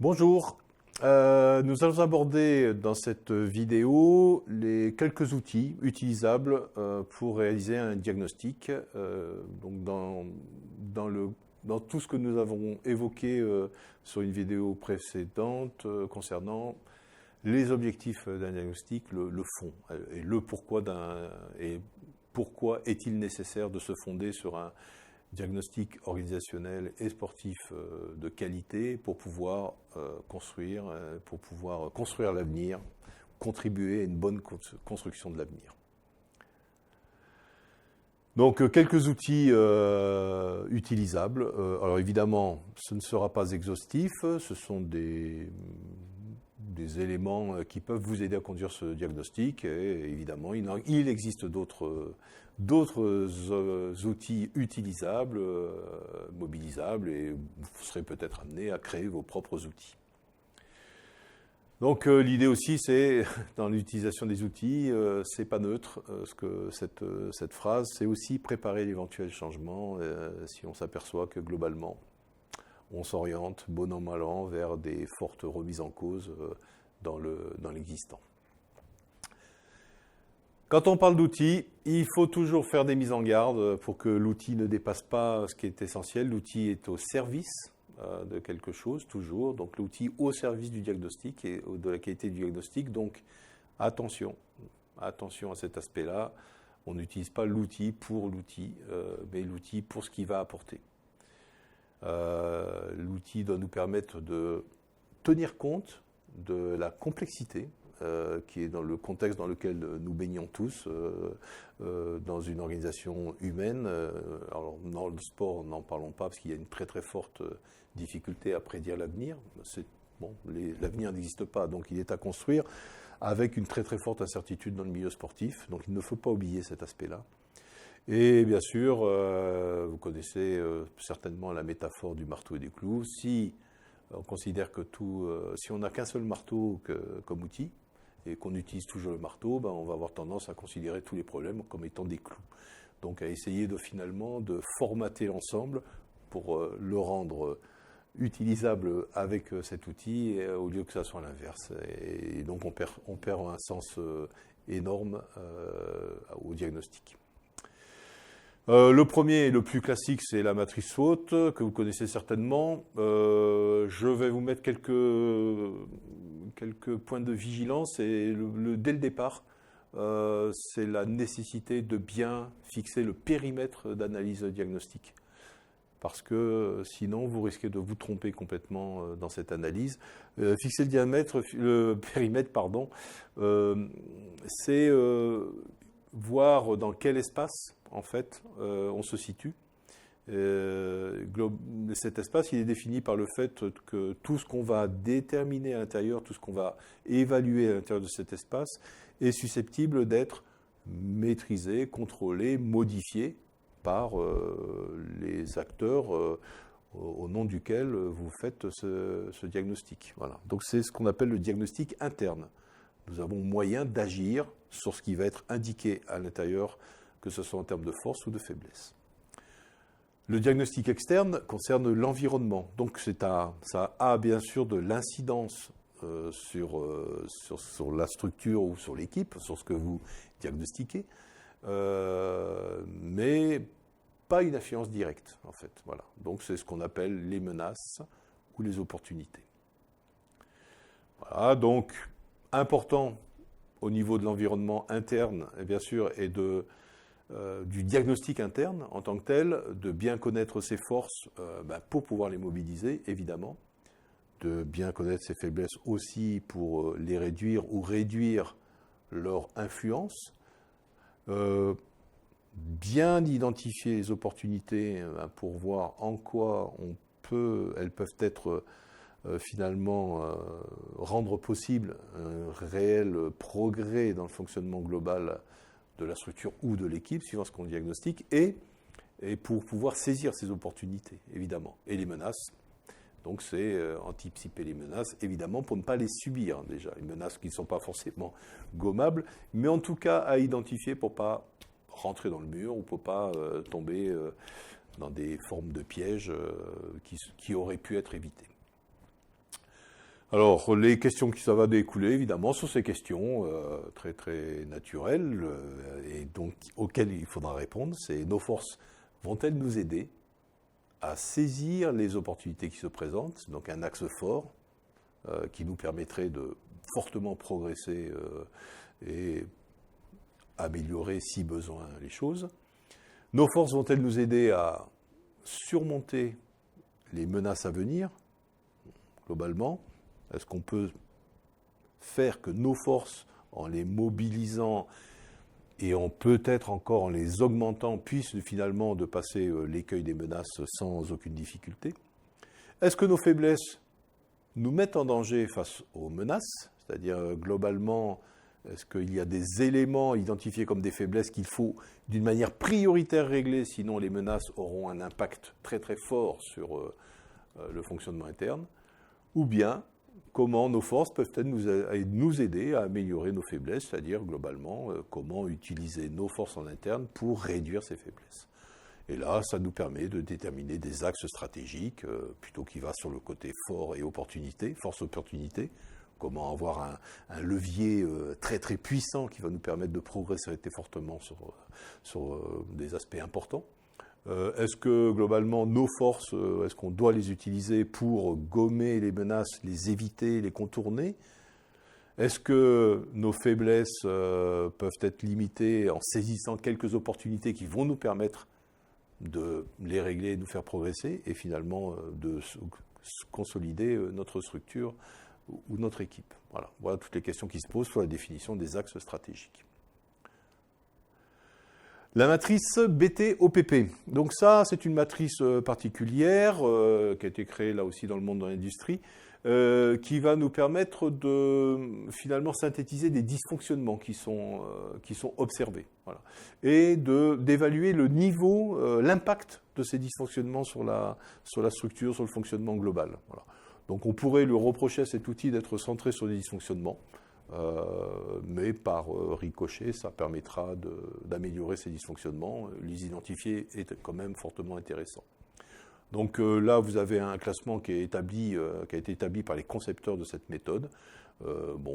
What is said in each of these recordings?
Bonjour, nous allons aborder dans cette vidéo les quelques outils utilisables pour réaliser un diagnostic. Donc dans tout ce que nous avons évoqué sur une vidéo précédente concernant les objectifs d'un diagnostic, le fond et le pourquoi et pourquoi est-il nécessaire de se fonder sur un diagnostic organisationnel et sportif de qualité pour pouvoir construire l'avenir, contribuer à une bonne construction de l'avenir. Donc quelques outils utilisables. Alors évidemment, ce ne sera pas exhaustif, ce sont des éléments qui peuvent vous aider à conduire ce diagnostic. Et évidemment, il existe d'autres outils utilisables, mobilisables, et vous serez peut-être amené à créer vos propres outils. Donc l'idée aussi, c'est, dans l'utilisation des outils, c'est pas neutre, parce que cette phrase, c'est aussi préparer l'éventuel changement si on s'aperçoit que globalement, on s'oriente, bon an, mal an, vers des fortes remises en cause dans l'existant. Quand on parle d'outils, il faut toujours faire des mises en garde pour que l'outil ne dépasse pas ce qui est essentiel. L'outil est au service de quelque chose, toujours. Donc l'outil au service du diagnostic et de la qualité du diagnostic. Donc attention à cet aspect-là. On n'utilise pas l'outil pour l'outil, mais l'outil pour ce qu'il va apporter. L'outil doit nous permettre de tenir compte de la complexité qui est dans le contexte dans lequel nous baignons tous, dans une organisation humaine. Alors dans le sport, n'en parlons pas parce qu'il y a une très très forte difficulté à prédire l'avenir. L'avenir n'existe pas, donc il est à construire avec une très très forte incertitude dans le milieu sportif. Donc il ne faut pas oublier cet aspect-là. Et bien sûr, vous connaissez certainement la métaphore du marteau et du clou. Si on considère que si on n'a qu'un seul marteau comme outil, et qu'on utilise toujours le marteau, on va avoir tendance à considérer tous les problèmes comme étant des clous. Donc à essayer finalement de formater l'ensemble pour le rendre utilisable avec cet outil, au lieu que ça soit l'inverse. Et donc on perd un sens énorme au diagnostic. Le premier et le plus classique, c'est la matrice SWOT, que vous connaissez certainement. Je vais vous mettre quelques points de vigilance. Et dès le départ, c'est la nécessité de bien fixer le périmètre d'analyse diagnostique. Parce que sinon, vous risquez de vous tromper complètement dans cette analyse. Fixer le périmètre, c'est voir dans quel espace, en fait, on se situe. Cet espace, il est défini par le fait que tout ce qu'on va déterminer à l'intérieur, tout ce qu'on va évaluer à l'intérieur de cet espace, est susceptible d'être maîtrisé, contrôlé, modifié par les acteurs au nom duquel vous faites ce diagnostic. Voilà. Donc c'est ce qu'on appelle le diagnostic interne. Nous avons moyen d'agir sur ce qui va être indiqué à l'intérieur, que ce soit en termes de force ou de faiblesse. Le diagnostic externe concerne l'environnement. Donc ça a bien sûr de l'incidence sur la structure ou sur l'équipe, sur ce que vous diagnostiquez, mais pas une influence directe, en fait. Voilà. Donc c'est ce qu'on appelle les menaces ou les opportunités. Voilà, donc important au niveau de l'environnement interne, et bien sûr, et du diagnostic interne en tant que tel, de bien connaître ses forces pour pouvoir les mobiliser, évidemment, de bien connaître ses faiblesses aussi pour les réduire ou réduire leur influence, bien identifier les opportunités pour voir en quoi elles peuvent être finalement rendre possible un réel progrès dans le fonctionnement global de la structure ou de l'équipe, suivant ce qu'on diagnostique, et pour pouvoir saisir ces opportunités, évidemment, et les menaces. Donc c'est anticiper les menaces, évidemment, pour ne pas les subir déjà, les menaces qui ne sont pas forcément gommables, mais en tout cas à identifier pour ne pas rentrer dans le mur ou pour ne pas tomber dans des formes de pièges qui auraient pu être évitées. Alors, les questions qui ça va découler, évidemment, sont ces questions très très naturelles et donc auxquelles il faudra répondre. C'est nos forces vont-elles nous aider à saisir les opportunités qui se présentent, donc un axe fort qui nous permettrait de fortement progresser et améliorer si besoin les choses. Nos forces vont-elles nous aider à surmonter les menaces à venir, globalement? Est-ce qu'on peut faire que nos forces, en les mobilisant et peut-être encore en les augmentant, puissent finalement de passer l'écueil des menaces sans aucune difficulté? Est-ce que nos faiblesses nous mettent en danger face aux menaces? C'est-à-dire, globalement, est-ce qu'il y a des éléments identifiés comme des faiblesses qu'il faut d'une manière prioritaire régler, sinon les menaces auront un impact très très fort sur le fonctionnement interne? Ou bien, comment nos forces peuvent-elles nous aider à améliorer nos faiblesses, c'est-à-dire globalement comment utiliser nos forces en interne pour réduire ces faiblesses. Et là, ça nous permet de déterminer des axes stratégiques, plutôt qui va sur le côté fort et opportunité, force-opportunité, comment avoir un levier très très puissant qui va nous permettre de progresser fortement sur des aspects importants. Est-ce que globalement nos forces, est-ce qu'on doit les utiliser pour gommer les menaces, les éviter, les contourner? Est-ce que nos faiblesses peuvent être limitées en saisissant quelques opportunités qui vont nous permettre de les régler et de nous faire progresser et finalement de consolider notre structure ou notre équipe? Voilà toutes les questions qui se posent sur la définition des axes stratégiques. La matrice BT-OPP. Donc ça, c'est une matrice particulière qui a été créée là aussi dans le monde de l'industrie, qui va nous permettre de finalement synthétiser des dysfonctionnements qui sont observés, voilà, et d'évaluer le niveau, l'impact de ces dysfonctionnements sur la structure, sur le fonctionnement global. Voilà. Donc on pourrait lui reprocher à cet outil d'être centré sur les dysfonctionnements. Mais par ricochet, ça permettra d'améliorer ces dysfonctionnements. Les identifier est quand même fortement intéressant. Donc là, vous avez un classement qui a été établi par les concepteurs de cette méthode,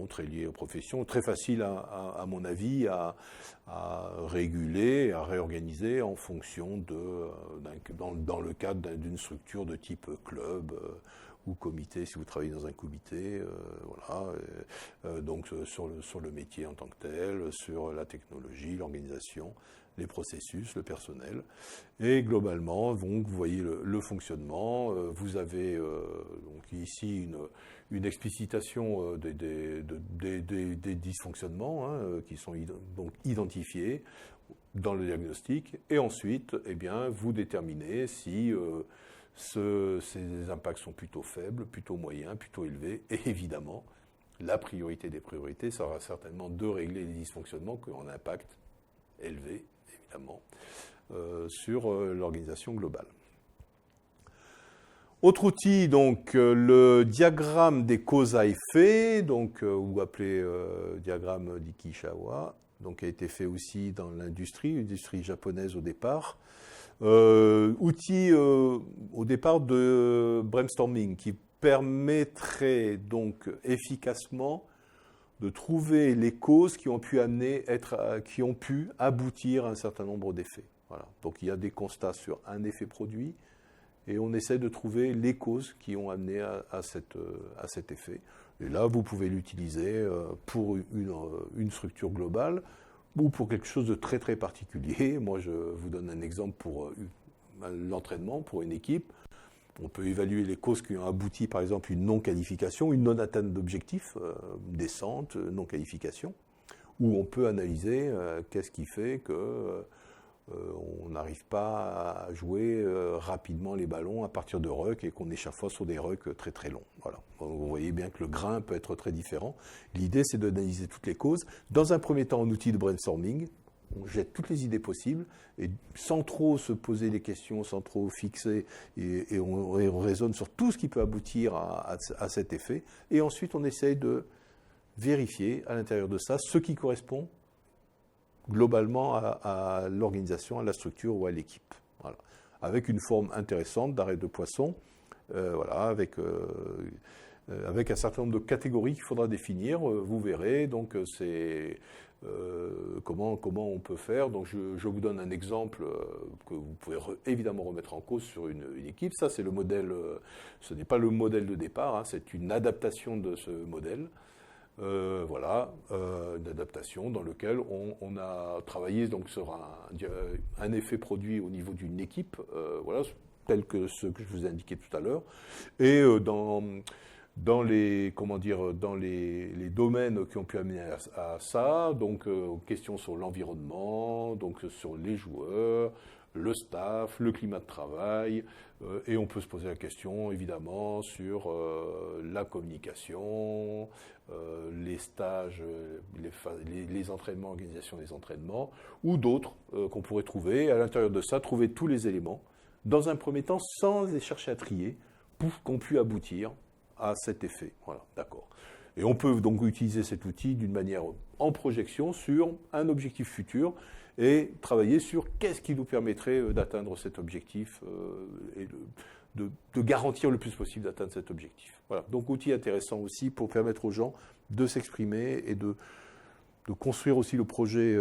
très lié aux professions, très facile à mon avis à réguler, à réorganiser en fonction dans le cadre d'une structure de type club ou comité, si vous travaillez dans un comité, donc sur le métier en tant que tel, sur la technologie, l'organisation, les processus, le personnel, et globalement, donc, vous voyez le fonctionnement. Vous avez donc ici une explicitation des dysfonctionnements qui sont donc identifiés dans le diagnostic, et ensuite, eh bien, vous déterminez si ces impacts sont plutôt faibles, plutôt moyens, plutôt élevés, et évidemment, la priorité des priorités sera certainement de régler les dysfonctionnements qui ont un impact élevé, évidemment, sur l'organisation globale. Autre outil, donc le diagramme des causes à effet, donc, ou appelé diagramme d'Ikishiwa, donc, a été fait aussi dans l'industrie japonaise au départ. Outil au départ de brainstorming qui permettrait donc efficacement de trouver les causes qui ont pu aboutir à un certain nombre d'effets. Voilà. Donc il y a des constats sur un effet produit et on essaie de trouver les causes qui ont amené à cet effet. Et là, vous pouvez l'utiliser pour une structure globale ou pour quelque chose de très très particulier. Moi, je vous donne un exemple pour l'entraînement, pour une équipe. On peut évaluer les causes qui ont abouti, par exemple, une non-qualification, une non-atteinte d'objectif, descente, non-qualification, ou on peut analyser qu'est-ce qui fait que on n'arrive pas à jouer rapidement les ballons à partir de rucks et qu'on est chaque fois sur des rucks très très longs. Voilà. Vous voyez bien que le grain peut être très différent. L'idée, c'est d'analyser toutes les causes. Dans un premier temps, en outil de brainstorming, on jette toutes les idées possibles et sans trop se poser des questions, sans trop fixer, et on raisonne sur tout ce qui peut aboutir à cet effet. Et ensuite, on essaye de vérifier à l'intérieur de ça ce qui correspond globalement à l'organisation, à la structure ou à l'équipe. Voilà. Avec une forme intéressante d'arrêt de poisson, voilà, avec avec un certain nombre de catégories qu'il faudra définir. Vous verrez, donc c'est comment on peut faire. Donc je vous donne un exemple que vous pouvez évidemment remettre en cause sur une équipe. Ça, c'est le modèle, ce n'est pas le modèle de départ, hein, c'est une adaptation de ce modèle. Voilà, une adaptation dans laquelle on a travaillé donc, sur un effet produit au niveau d'une équipe, voilà, tel que ce que je vous ai indiqué tout à l'heure. Et dans les domaines qui ont pu amener à ça, donc questions sur l'environnement, donc sur les joueurs, le staff, le climat de travail, et on peut se poser la question évidemment sur la communication, les stages, les entraînements, organisation des entraînements, ou d'autres qu'on pourrait trouver. À l'intérieur de ça, trouver tous les éléments, dans un premier temps, sans les chercher à trier, pour qu'on puisse aboutir à cet effet. Voilà, d'accord. Et on peut donc utiliser cet outil d'une manière en projection sur un objectif futur et travailler sur qu'est-ce qui nous permettrait d'atteindre cet objectif et de garantir le plus possible d'atteindre cet objectif. Voilà, donc outil intéressant aussi pour permettre aux gens de s'exprimer et de construire aussi le projet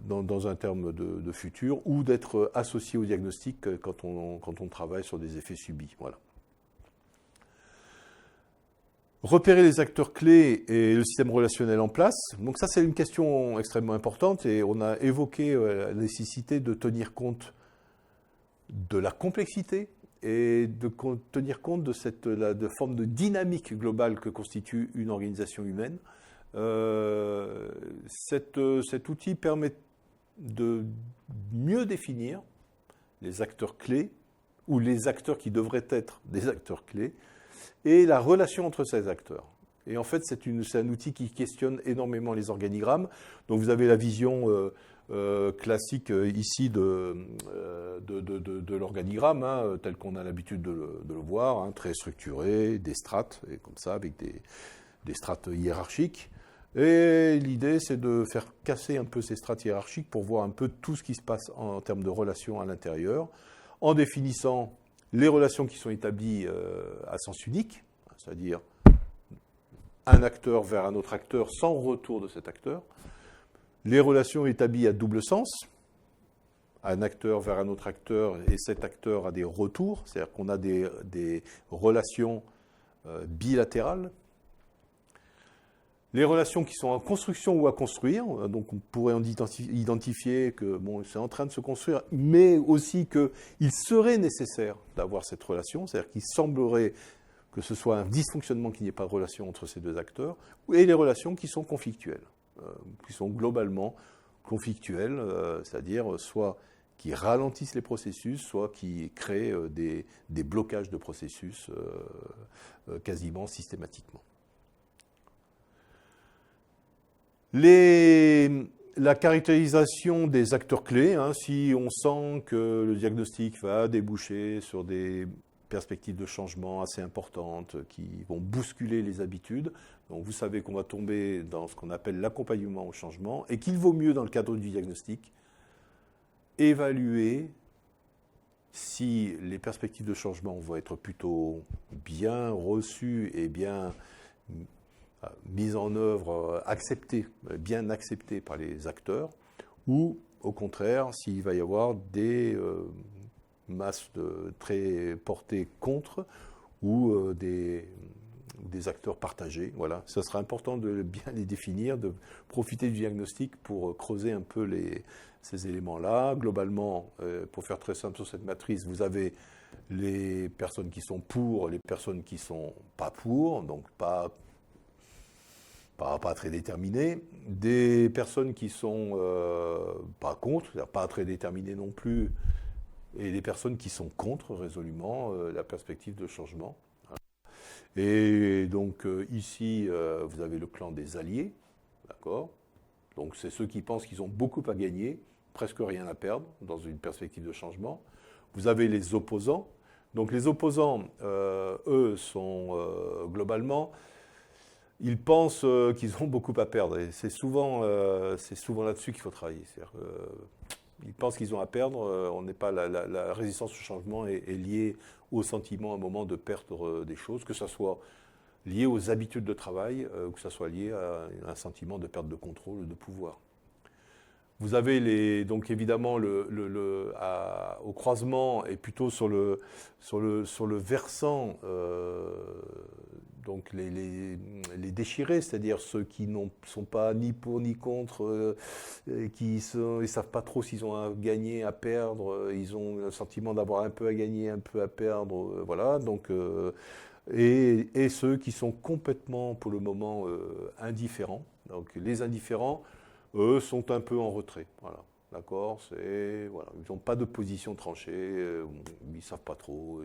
dans un terme de futur ou d'être associé au diagnostic quand on travaille sur des effets subis. Voilà. Repérer les acteurs clés et le système relationnel en place. Donc ça, c'est une question extrêmement importante et on a évoqué la nécessité de tenir compte de la complexité et de tenir compte de cette forme de dynamique globale que constitue une organisation humaine. Cet outil permet de mieux définir les acteurs clés ou les acteurs qui devraient être des acteurs clés et la relation entre ces acteurs. Et en fait, c'est un outil qui questionne énormément les organigrammes. Donc vous avez la vision classique ici de l'organigramme, hein, tel qu'on a l'habitude de le voir, hein, très structuré, des strates, et comme ça, avec des strates hiérarchiques. Et l'idée, c'est de faire casser un peu ces strates hiérarchiques pour voir un peu tout ce qui se passe en termes de relations à l'intérieur, en définissant les relations qui sont établies à sens unique, c'est-à-dire un acteur vers un autre acteur sans retour de cet acteur, les relations établies à double sens, un acteur vers un autre acteur et cet acteur a des retours, c'est-à-dire qu'on a des relations bilatérales, les relations qui sont en construction ou à construire, donc on pourrait en identifier que bon, c'est en train de se construire, mais aussi qu'il serait nécessaire d'avoir cette relation, c'est-à-dire qu'il semblerait que ce soit un dysfonctionnement, qu'il n'y ait pas de relation entre ces deux acteurs, et les relations qui sont conflictuelles, qui sont globalement conflictuelles, c'est-à-dire soit qui ralentissent les processus, soit qui créent des blocages de processus quasiment systématiquement. La caractérisation des acteurs clés, hein, si on sent que le diagnostic va déboucher sur des perspectives de changement assez importantes qui vont bousculer les habitudes, donc vous savez qu'on va tomber dans ce qu'on appelle l'accompagnement au changement et qu'il vaut mieux dans le cadre du diagnostic évaluer si les perspectives de changement vont être plutôt bien reçues et bien mise en œuvre, bien acceptée par les acteurs, ou au contraire, s'il va y avoir des masses très portées contre, ou des acteurs partagés. Voilà. Ça sera important de bien les définir, de profiter du diagnostic pour creuser un peu ces éléments-là. Globalement, pour faire très simple sur cette matrice, vous avez les personnes qui sont pour, les personnes qui ne sont pas pour, donc pas très déterminées, des personnes qui sont pas contre, c'est-à-dire pas très déterminées non plus, et des personnes qui sont contre résolument la perspective de changement. Et donc ici, vous avez le clan des alliés, d'accord ? Donc c'est ceux qui pensent qu'ils ont beaucoup à gagner, presque rien à perdre dans une perspective de changement. Vous avez les opposants. Donc les opposants, eux, sont globalement... Ils pensent qu'ils ont beaucoup à perdre et c'est souvent là-dessus qu'il faut travailler. Ils pensent qu'ils ont à perdre. On n'est pas la résistance au changement est liée au sentiment à un moment de perdre des choses, que ce soit liées aux habitudes de travail, ou que ça soit lié à un sentiment de perte de contrôle ou de pouvoir. Vous avez donc évidemment au croisement et plutôt sur le versant, donc les déchirés, c'est-à-dire ceux qui ne sont pas ni pour ni contre, qui ne savent pas trop s'ils ont à gagner, à perdre, ils ont le sentiment d'avoir un peu à gagner, un peu à perdre, voilà. Donc, et ceux qui sont complètement pour le moment indifférents. Donc les indifférents, eux, sont un peu en retrait. Voilà. D'accord, voilà. Ils n'ont pas de position tranchée, ils ne savent pas trop.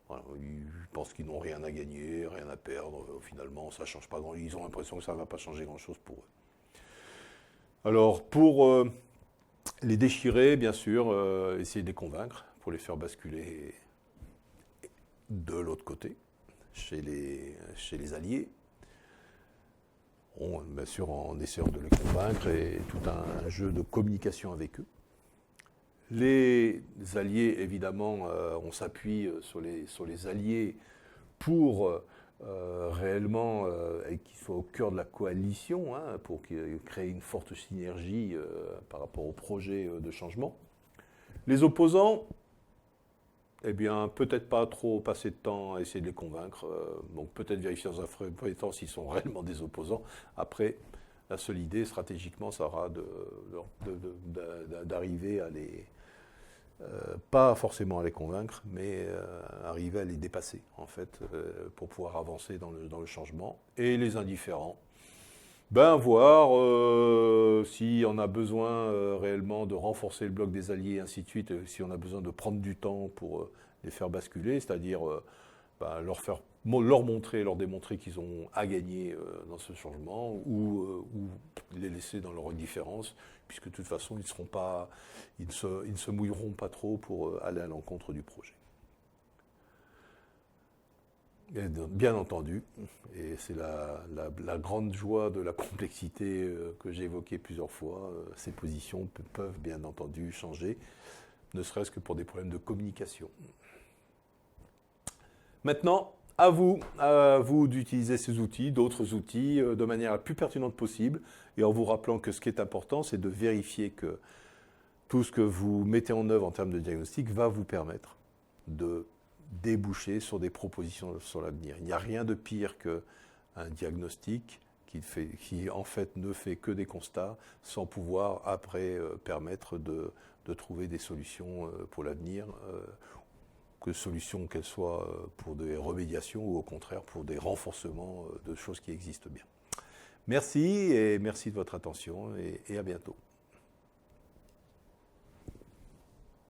Voilà, ils pensent qu'ils n'ont rien à gagner, rien à perdre. Finalement, ça change pas grand-chose. Ils ont l'impression que ça ne va pas changer grand-chose pour eux. Alors, pour les déchirer, bien sûr, essayer de les convaincre pour les faire basculer de l'autre côté, chez les alliés. Bien sûr, en essayant de les convaincre et tout un jeu de communication avec eux. Les alliés, évidemment, on s'appuie sur les alliés pour réellement, et qu'ils soient au cœur de la coalition, hein, pour créer une forte synergie par rapport au projet de changement. Les opposants, eh bien, peut-être pas trop passer de temps à essayer de les convaincre. Donc peut-être vérifier dans un premier temps s'ils sont réellement des opposants. Après, la seule idée, stratégiquement, ça sera d'arriver à les... pas forcément à les convaincre, mais arriver à les dépasser, en fait, pour pouvoir avancer dans le changement. Et les indifférents, voir si on a besoin réellement de renforcer le bloc des alliés, et ainsi de suite, si on a besoin de prendre du temps pour les faire basculer, c'est-à-dire leur montrer, leur démontrer qu'ils ont à gagner dans ce changement, ou les laisser dans leur indifférence, puisque de toute façon, ils ne se mouilleront pas trop pour aller à l'encontre du projet. Et bien entendu, et c'est la grande joie de la complexité que j'ai évoquée plusieurs fois, ces positions peuvent bien entendu changer, ne serait-ce que pour des problèmes de communication. Maintenant, à vous d'utiliser ces outils, d'autres outils, de manière la plus pertinente possible, et en vous rappelant que ce qui est important, c'est de vérifier que tout ce que vous mettez en œuvre en termes de diagnostic va vous permettre de déboucher sur des propositions sur l'avenir. Il n'y a rien de pire qu'un diagnostic qui en fait ne fait que des constats sans pouvoir après permettre de trouver des solutions pour l'avenir, que solutions qu'elles soient pour des remédiations ou au contraire pour des renforcements de choses qui existent bien. Merci et merci de votre attention et à bientôt.